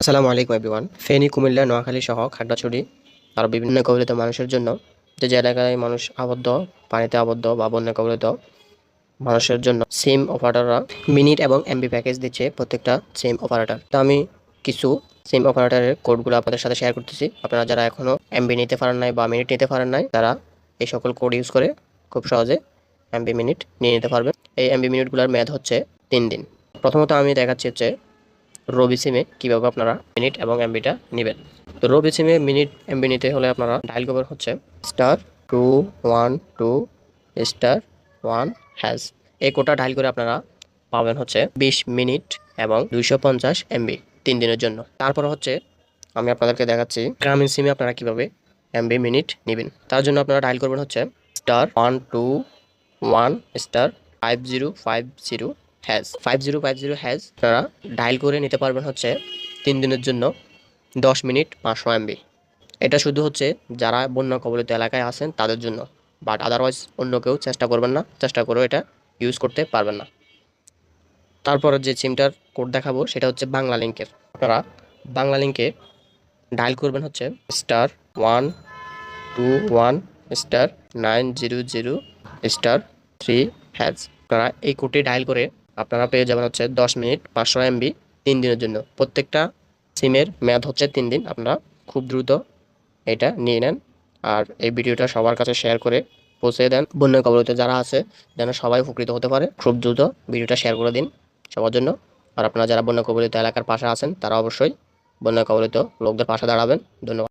আসসালামু আলাইকুম এভরিওয়ান। ফেনী, কুমিল্লা, নোয়াখালী সহ খাগড়াছড়ি আরও বিভিন্ন কবলিত মানুষের জন্য যে এলাকায় মানুষ আবদ্ধ, পানিতে আবদ্ধ বা বন্যা কবলিত মানুষের জন্য সিম অপারেটররা মিনিট এবং এমবি প্যাকেজ দিচ্ছে প্রত্যেকটা সিম অপারেটর। তো আমি কিছু সিম অপারেটরের কোডগুলো আপনাদের সাথে শেয়ার করতেছি। আপনারা যারা এখনও এমবি নিতে পারেন নাই বা মিনিট নিতে পারেন নাই, তারা এই সকল কোড ইউজ করে খুব সহজে এমবি মিনিট নিয়ে নিতে পারবেন। এই এমবি মিনিটগুলোর মেয়াদ হচ্ছে 3 দিন। প্রথমত আমি দেখাচ্ছি হচ্ছে রবি সিমে কীভাবে আপনারা মিনিট এবং এমবিটা নেবেন। তো রবি সিমে মিনিট এমবি নিতে হলে আপনারা ডায়াল করবেন হচ্ছে *212*1 এই কোডটা ডায়াল করে আপনারা পাবেন হচ্ছে 20 মিনিট এবং 250 এমবি 3 দিনের জন্য। তারপর হচ্ছে আমি আপনাদেরকে দেখাচ্ছি গ্রামীণ সিমে আপনারা কীভাবে এমবি মিনিট নেবেন। তার জন্য আপনারা ডায়াল করবেন হচ্ছে *121*5050 5050 আপনারা ডায়াল করে নিতে পারবেন হচ্ছে 3 দিনের জন্য 10 মিনিট 500 এমবি। এটা শুধু হচ্ছে যারা বন্যা কবলিত এলাকায় আছেন তাদের জন্য, বাট আদারওয়াইজ অন্য কেউ চেষ্টা করবেন না, চেষ্টা করেও এটা ইউজ করতে পারবেন না। তারপরে যে সিমটার কোড দেখাবো সেটা হচ্ছে বাংলা লিঙ্কের। আপনারা বাংলা লিঙ্কে ডায়াল করবেন হচ্ছে *121*900*3#। আপনারা এই কোডটি ডায়াল করে আপনারা পেয়ে যাবেন হচ্ছে 10 মিনিট 500 এমবি 3 দিনের জন্য। প্রত্যেকটা সিমের মেয়াদ হচ্ছে 3 দিন। আপনারা খুব দ্রুত এটা নিয়ে নেন আর এই ভিডিওটা সবার কাছে শেয়ার করে পৌঁছে দেন। বন্যা কবলিত যারা আছে যেন সবাই উপকৃত হতে পারে। খুব দ্রুত ভিডিওটা শেয়ার করে দিন সবার জন্য। আর আপনারা যারা বন্যা কবলিত এলাকার পাশে আছেন তারা অবশ্যই বন্যা কবলিত লোকদের পাশে দাঁড়াবেন। ধন্যবাদ।